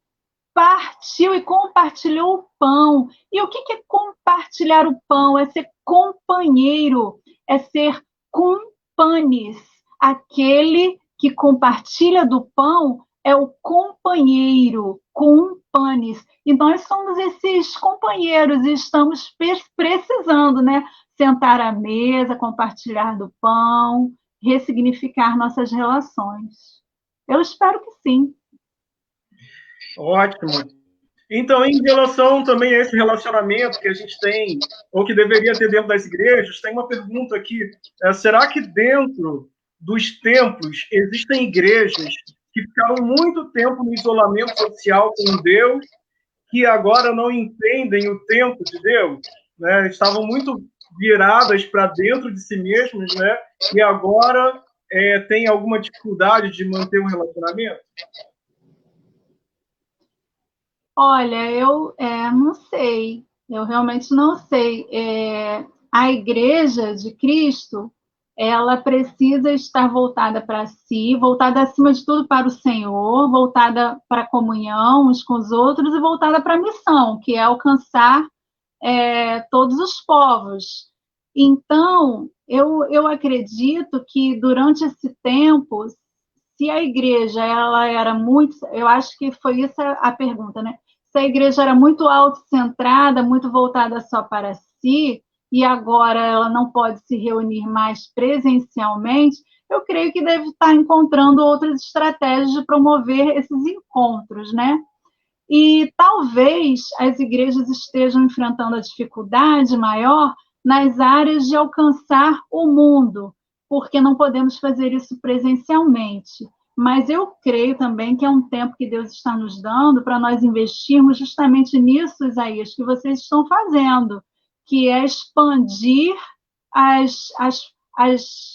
partiu e compartilhou o pão. E o que é compartilhar o pão? É ser companheiro, é ser companis. Aquele que compartilha do pão é o companheiro, companis. E nós somos esses companheiros e estamos precisando, né? Sentar à mesa, compartilhar do pão, ressignificar nossas relações. Eu espero que sim. Ótimo. Então, em relação também a esse relacionamento que a gente tem, ou que deveria ter dentro das igrejas, tem uma pergunta aqui. Será que dentro dos templos existem igrejas que ficaram muito tempo no isolamento social com Deus, que agora não entendem o tempo de Deus, né? Estavam muito viradas para dentro de si mesmas, né? E agora tem alguma dificuldade de manter um relacionamento? Olha, eu não sei, eu realmente não sei. A Igreja de Cristo, ela precisa estar voltada para si, voltada acima de tudo para o Senhor, voltada para a comunhão uns com os outros e voltada para a missão, que é alcançar todos os povos. Então, eu acredito que durante esse tempo, se a igreja ela era muito, eu acho que foi isso a pergunta, né? Se a igreja era muito autocentrada, muito voltada só para si, e agora ela não pode se reunir mais presencialmente, eu creio que deve estar encontrando outras estratégias de promover esses encontros, né? E talvez as igrejas estejam enfrentando a dificuldade maior nas áreas de alcançar o mundo, porque não podemos fazer isso presencialmente. Mas eu creio também que é um tempo que Deus está nos dando para nós investirmos justamente nisso, Isaías, que vocês estão fazendo, que é expandir as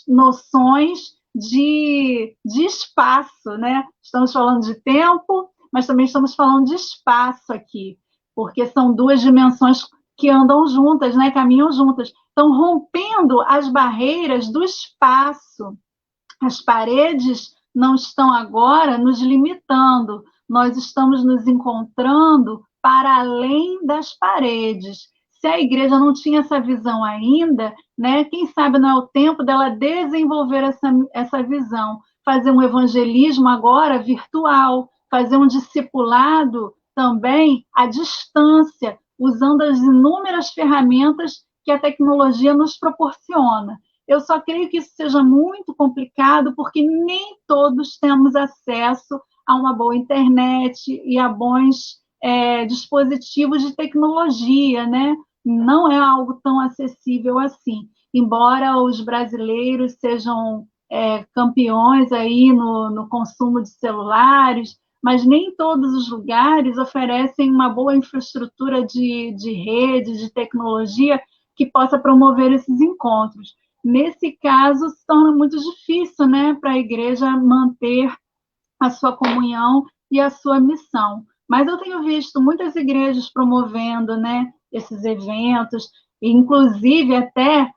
noções de espaço, né? Estamos falando de tempo, mas também estamos falando de espaço aqui, porque são duas dimensões que andam juntas, né? Caminham juntas. Estão rompendo as barreiras do espaço. As paredes não estão agora nos limitando, nós estamos nos encontrando para além das paredes. Se a igreja não tinha essa visão ainda, né, quem sabe não é o tempo dela desenvolver essa visão, fazer um evangelismo agora virtual, fazer um discipulado também à distância, usando as inúmeras ferramentas que a tecnologia nos proporciona. Eu só creio que isso seja muito complicado, porque nem todos temos acesso a uma boa internet e a bons dispositivos de tecnologia, né? Não é algo tão acessível assim, embora os brasileiros sejam campeões aí no consumo de celulares, mas nem todos os lugares oferecem uma boa infraestrutura de rede, de tecnologia, que possa promover esses encontros. Nesse caso, se torna muito difícil, né, para a igreja manter a sua comunhão e a sua missão. Mas eu tenho visto muitas igrejas promovendo, né, esses eventos, inclusive até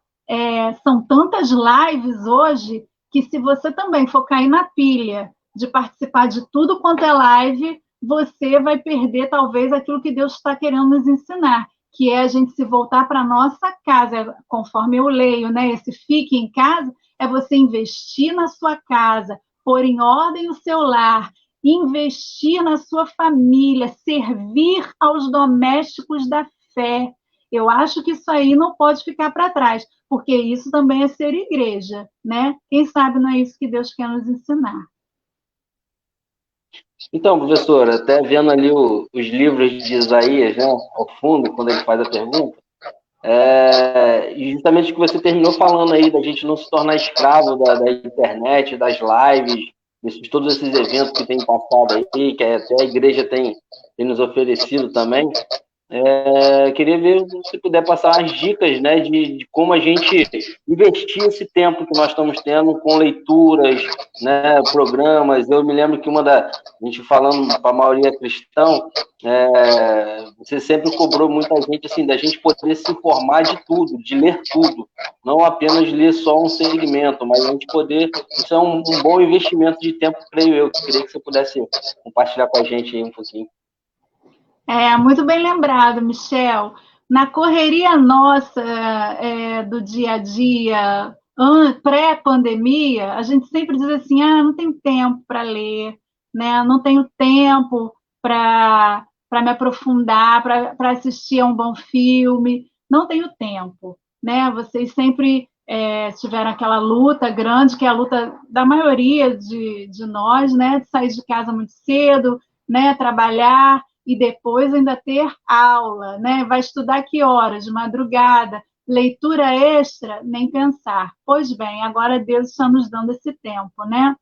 são tantas lives hoje que, se você também for cair na pilha de participar de tudo quanto é live, você vai perder talvez aquilo que Deus está querendo nos ensinar, que é a gente se voltar para a nossa casa, conforme eu leio, né? Esse fique em casa, é você investir na sua casa, pôr em ordem o seu lar, investir na sua família, servir aos domésticos da fé. Eu acho que isso aí não pode ficar para trás, porque isso também é ser igreja, né? Quem sabe não é isso que Deus quer nos ensinar. Então, professor, até vendo ali os livros de Isaías, né, ao fundo, quando ele faz a pergunta, e justamente o que você terminou falando aí, da gente não se tornar escravo da internet, das lives, todos esses eventos que tem passado aí, que até a igreja tem nos oferecido também. Queria ver se você puder passar as dicas, né, de como a gente investir esse tempo que nós estamos tendo com leituras, né, programas. Eu me lembro que a gente falando para a maioria cristão, você sempre cobrou muita gente assim, da gente poder se informar de tudo, de ler tudo, não apenas ler só um segmento, mas a gente poder, isso é um bom investimento de tempo, creio eu. Queria que você pudesse compartilhar com a gente aí um pouquinho. Muito bem lembrado, Michel. Na correria nossa do dia a dia, pré-pandemia, a gente sempre diz assim, não tenho tempo para ler, né? Não tenho tempo para me aprofundar, para assistir a um bom filme, não tenho tempo, né? Vocês sempre tiveram aquela luta grande, que é a luta da maioria de nós, né? De sair de casa muito cedo, né? Trabalhar, e depois ainda ter aula, né? Vai estudar que horas? De madrugada, leitura extra, nem pensar. Pois bem, agora Deus está nos dando esse tempo, né?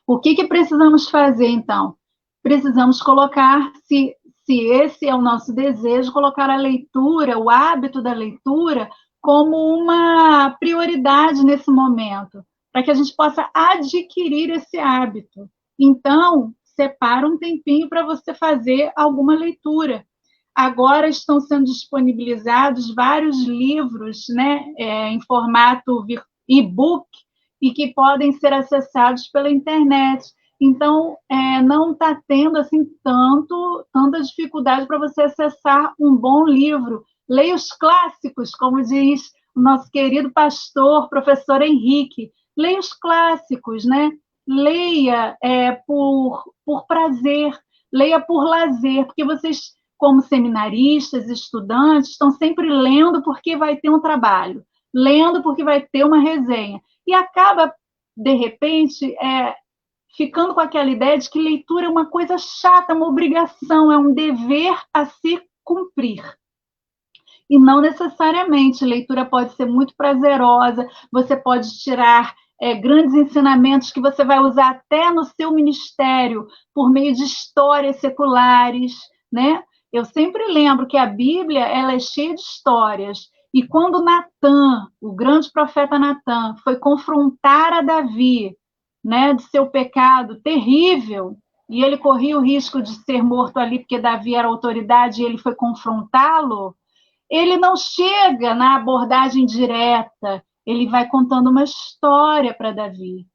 O que precisamos fazer, então? Precisamos colocar, se esse é o nosso desejo, colocar a leitura, o hábito da leitura, como uma prioridade nesse momento, para que a gente possa adquirir esse hábito. Então, separa um tempinho para você fazer alguma leitura. Agora estão sendo disponibilizados vários livros, né, em formato e-book, e que podem ser acessados pela internet. Então, não está tendo assim tanta dificuldade para você acessar um bom livro. Leia os clássicos, como diz o nosso querido pastor, professor Henrique. Leia os clássicos, né? Leia por prazer, leia por lazer, porque vocês, como seminaristas, estudantes, estão sempre lendo porque vai ter um trabalho, lendo porque vai ter uma resenha, e acaba, de repente, ficando com aquela ideia de que leitura é uma coisa chata, uma obrigação, é um dever a se cumprir. E não necessariamente. Leitura pode ser muito prazerosa, você pode tirar grandes ensinamentos que você vai usar até no seu ministério, por meio de histórias seculares, né? Eu sempre lembro que a Bíblia ela é cheia de histórias, e quando Natã, o grande profeta Natã, foi confrontar a Davi, né, de seu pecado terrível, e ele corria o risco de ser morto ali, porque Davi era autoridade, e ele foi confrontá-lo, ele não chega na abordagem direta, ele vai contando uma história para Davi.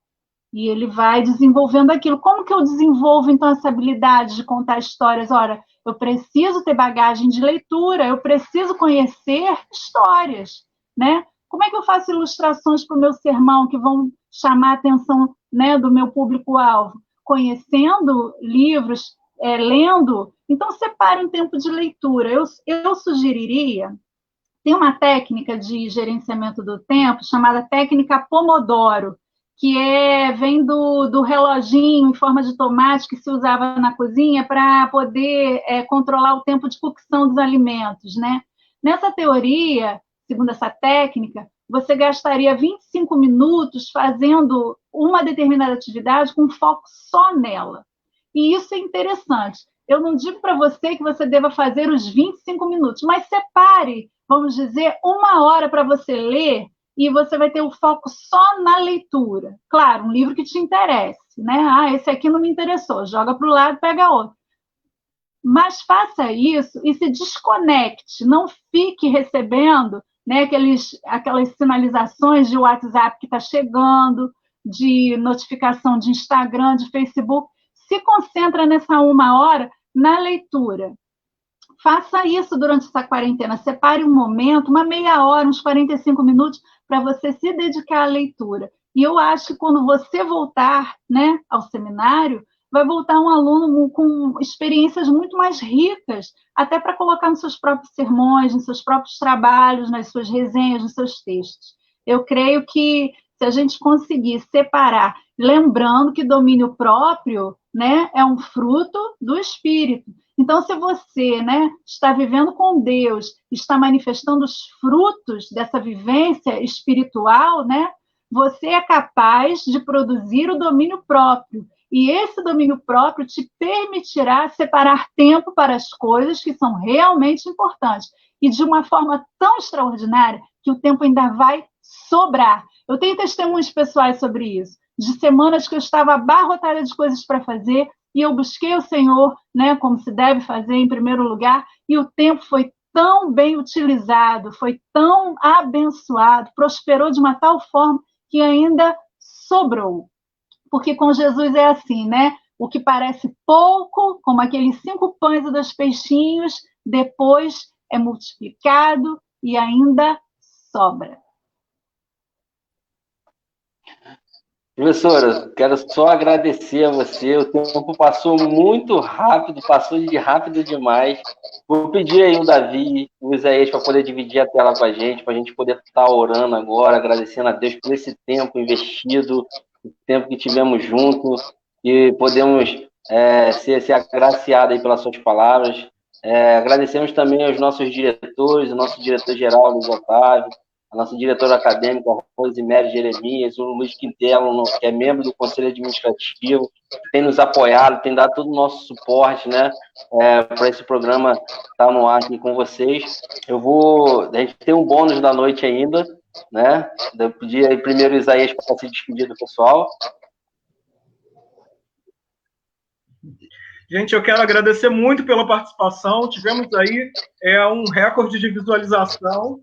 E ele vai desenvolvendo aquilo. Como que eu desenvolvo, então, essa habilidade de contar histórias? Ora, eu preciso ter bagagem de leitura, eu preciso conhecer histórias, né? Como é que eu faço ilustrações para o meu sermão que vão chamar a atenção, né, do meu público-alvo? Conhecendo livros, lendo. Então, separe um tempo de leitura. Eu sugeriria, tem uma técnica de gerenciamento do tempo chamada técnica Pomodoro, vem do reloginho em forma de tomate que se usava na cozinha para poder controlar o tempo de cocção dos alimentos, né? Nessa teoria, segundo essa técnica, você gastaria 25 minutos fazendo uma determinada atividade com foco só nela. E isso é interessante. Eu não digo para você que você deva fazer os 25 minutos, mas separe, vamos dizer, 1 hora para você ler e você vai ter o foco só na leitura. Claro, um livro que te interesse, né? Ah, esse aqui não me interessou, joga para o lado, pega outro. Mas faça isso e se desconecte, não fique recebendo, né, aquelas sinalizações de WhatsApp que está chegando, de notificação de Instagram, de Facebook. Se concentra nessa 1 hora na leitura. Faça isso durante essa quarentena. Separe um momento, uma meia hora, uns 45 minutos, para você se dedicar à leitura. E eu acho que quando você voltar, né, ao seminário, vai voltar um aluno com experiências muito mais ricas, até para colocar nos seus próprios sermões, nos seus próprios trabalhos, nas suas resenhas, nos seus textos. Eu creio que se a gente conseguir separar, lembrando que domínio próprio, né, é um fruto do Espírito. Então, se você, né, está vivendo com Deus, está manifestando os frutos dessa vivência espiritual, né, você é capaz de produzir o domínio próprio. E esse domínio próprio te permitirá separar tempo para as coisas que são realmente importantes. E de uma forma tão extraordinária que o tempo ainda vai sobrar. Eu tenho testemunhos pessoais sobre isso, de semanas que eu estava abarrotada de coisas para fazer e eu busquei o Senhor, né, como se deve fazer em primeiro lugar, e o tempo foi tão bem utilizado, foi tão abençoado, prosperou de uma tal forma que ainda sobrou. Porque com Jesus é assim, né? O que parece pouco, como aqueles 5 pães e 2 peixinhos, depois é multiplicado e ainda sobra. Professora, quero só agradecer a você. O tempo passou muito rápido, passou de rápido demais. Vou pedir aí o Davi, o Isaías, para poder dividir a tela com a gente, para a gente poder estar orando agora, agradecendo a Deus por esse tempo investido, o tempo que tivemos juntos, e podemos ser agraciados aí pelas suas palavras. Agradecemos também aos nossos diretores, o nosso diretor-geral, Luiz Otávio, a nossa diretora acadêmica, Rosemary Jeremias, o Luiz Quintelo, que é membro do Conselho Administrativo, que tem nos apoiado, tem dado todo o nosso suporte, né, para esse programa estar no ar aqui com vocês. A gente tem um bônus da noite ainda, né? Eu pedi aí primeiro o Isaías para se despedir do pessoal. Gente, eu quero agradecer muito pela participação. Tivemos aí um recorde de visualização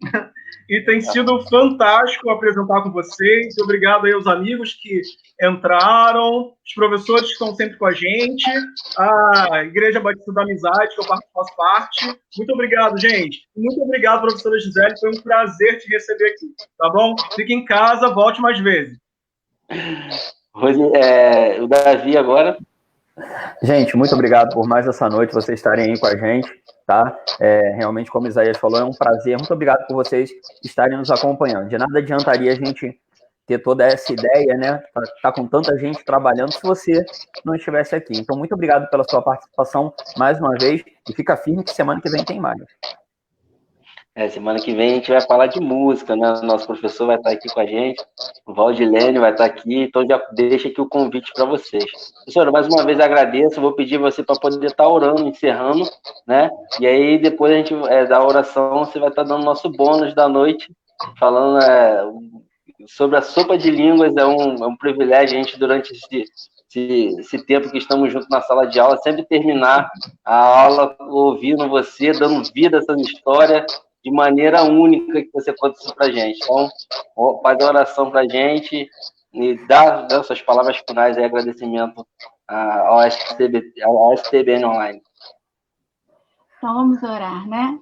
e tem sido fantástico apresentar com vocês. Obrigado aí aos amigos que entraram, os professores que estão sempre com a gente, a Igreja Batista da Amizade, que eu faço parte. Muito obrigado, gente. Muito obrigado, professora Gisele. Foi um prazer te receber aqui, tá bom? Fique em casa, volte mais vezes. O Davi agora. Gente, muito obrigado por mais essa noite, vocês estarem aí com a gente, tá? Realmente, como o Isaías falou, é um prazer. Muito obrigado por vocês estarem nos acompanhando. De nada adiantaria a gente ter toda essa ideia, né? Tá com tanta gente trabalhando se você não estivesse aqui. Então, muito obrigado pela sua participação mais uma vez e fica firme que semana que vem tem mais. Semana que vem a gente vai falar de música, né? O nosso professor vai estar aqui com a gente, o Valdilene vai estar aqui, então já deixa aqui o convite para vocês. Professora, mais uma vez agradeço, vou pedir você para poder estar orando, encerrando, né? E aí depois a gente, da oração, você vai estar dando nosso bônus da noite, falando sobre a sopa de línguas. É um privilégio a gente, durante esse tempo que estamos juntos na sala de aula, sempre terminar a aula ouvindo você, dando vida a essa história, de maneira única que você conta isso para a gente. Então, faz a oração para a gente e dá suas palavras finais de agradecimento ao STBN Online. Então, vamos orar, né?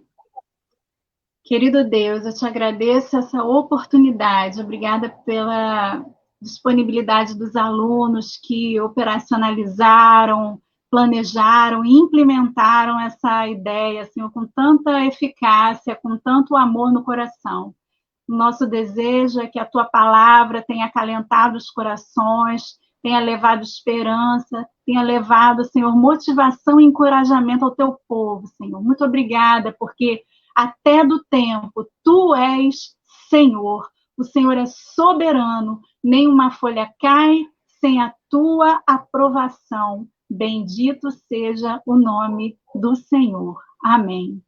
Querido Deus, eu te agradeço essa oportunidade. Obrigada pela disponibilidade dos alunos que operacionalizaram, planejaram e implementaram essa ideia, Senhor, com tanta eficácia, com tanto amor no coração. Nosso desejo é que a tua palavra tenha acalentado os corações, tenha levado esperança, tenha levado, Senhor, motivação e encorajamento ao teu povo, Senhor. Muito obrigada, porque até do tempo, tu és Senhor. O Senhor é soberano, nenhuma folha cai sem a tua aprovação. Bendito seja o nome do Senhor. Amém.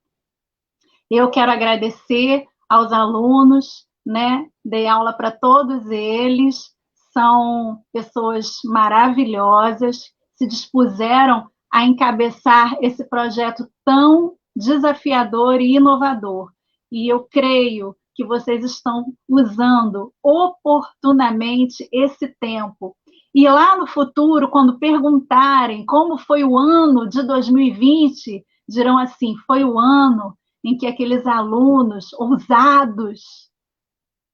Eu quero agradecer aos alunos, né? Dei aula para todos eles, são pessoas maravilhosas, se dispuseram a encabeçar esse projeto tão desafiador e inovador. E eu creio que vocês estão usando oportunamente esse tempo. E lá no futuro, quando perguntarem como foi o ano de 2020, dirão assim: foi o ano em que aqueles alunos ousados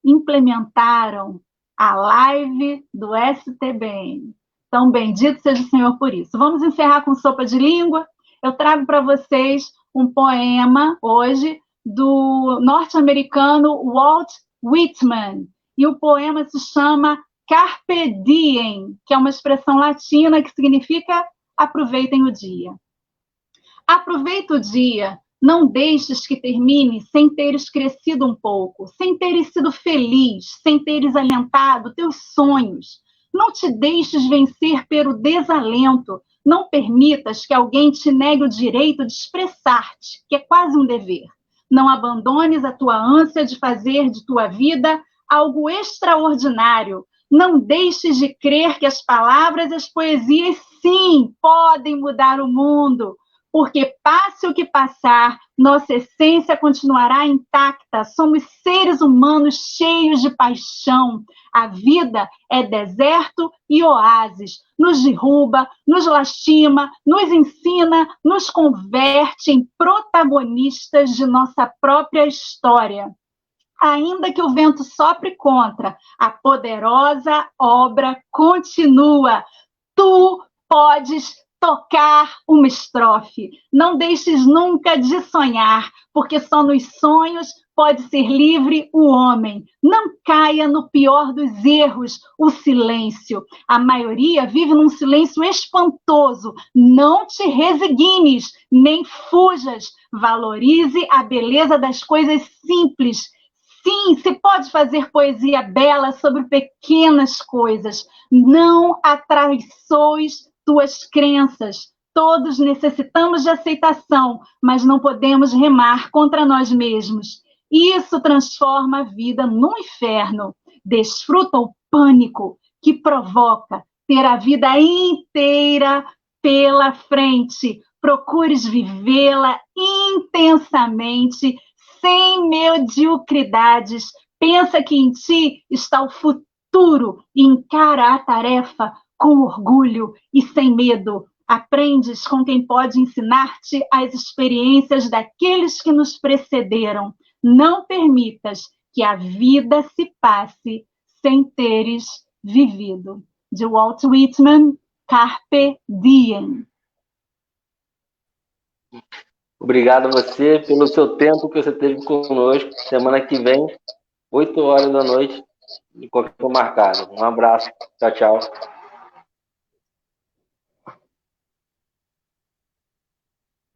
implementaram a live do STBN. Então, bendito seja o Senhor por isso. Vamos encerrar com sopa de língua. Eu trago para vocês um poema hoje do norte-americano Walt Whitman. E o poema se chama Carpe Diem, que é uma expressão latina que significa aproveitem o dia. Aproveita o dia. Não deixes que termine sem teres crescido um pouco, sem teres sido feliz, sem teres alimentado teus sonhos. Não te deixes vencer pelo desalento. Não permitas que alguém te negue o direito de expressar-te, que é quase um dever. Não abandones a tua ânsia de fazer de tua vida algo extraordinário. Não deixes de crer que as palavras e as poesias, sim, podem mudar o mundo. Porque passe o que passar, nossa essência continuará intacta. Somos seres humanos cheios de paixão. A vida é deserto e oásis. Nos derruba, nos lastima, nos ensina, nos converte em protagonistas de nossa própria história. Ainda que o vento sopre contra, a poderosa obra continua. Tu podes tocar uma estrofe. Não deixes nunca de sonhar, porque só nos sonhos pode ser livre o homem. Não caia no pior dos erros, o silêncio. A maioria vive num silêncio espantoso. Não te resignes, nem fujas. Valorize a beleza das coisas simples. Sim, se pode fazer poesia bela sobre pequenas coisas. Não atraiçoes tuas crenças. Todos necessitamos de aceitação, mas não podemos remar contra nós mesmos. Isso transforma a vida num inferno. Desfruta o pânico que provoca ter a vida inteira pela frente. Procures vivê-la intensamente, sem mediocridades. Pensa que em ti está o futuro e encara a tarefa com orgulho e sem medo. Aprendes com quem pode ensinar-te as experiências daqueles que nos precederam. Não permitas que a vida se passe sem teres vivido. De Walt Whitman, Carpe Diem. Obrigado a você pelo seu tempo que você teve conosco. Semana que vem, 8 horas da noite, de qualquer marcado. Um abraço. Tchau, tchau.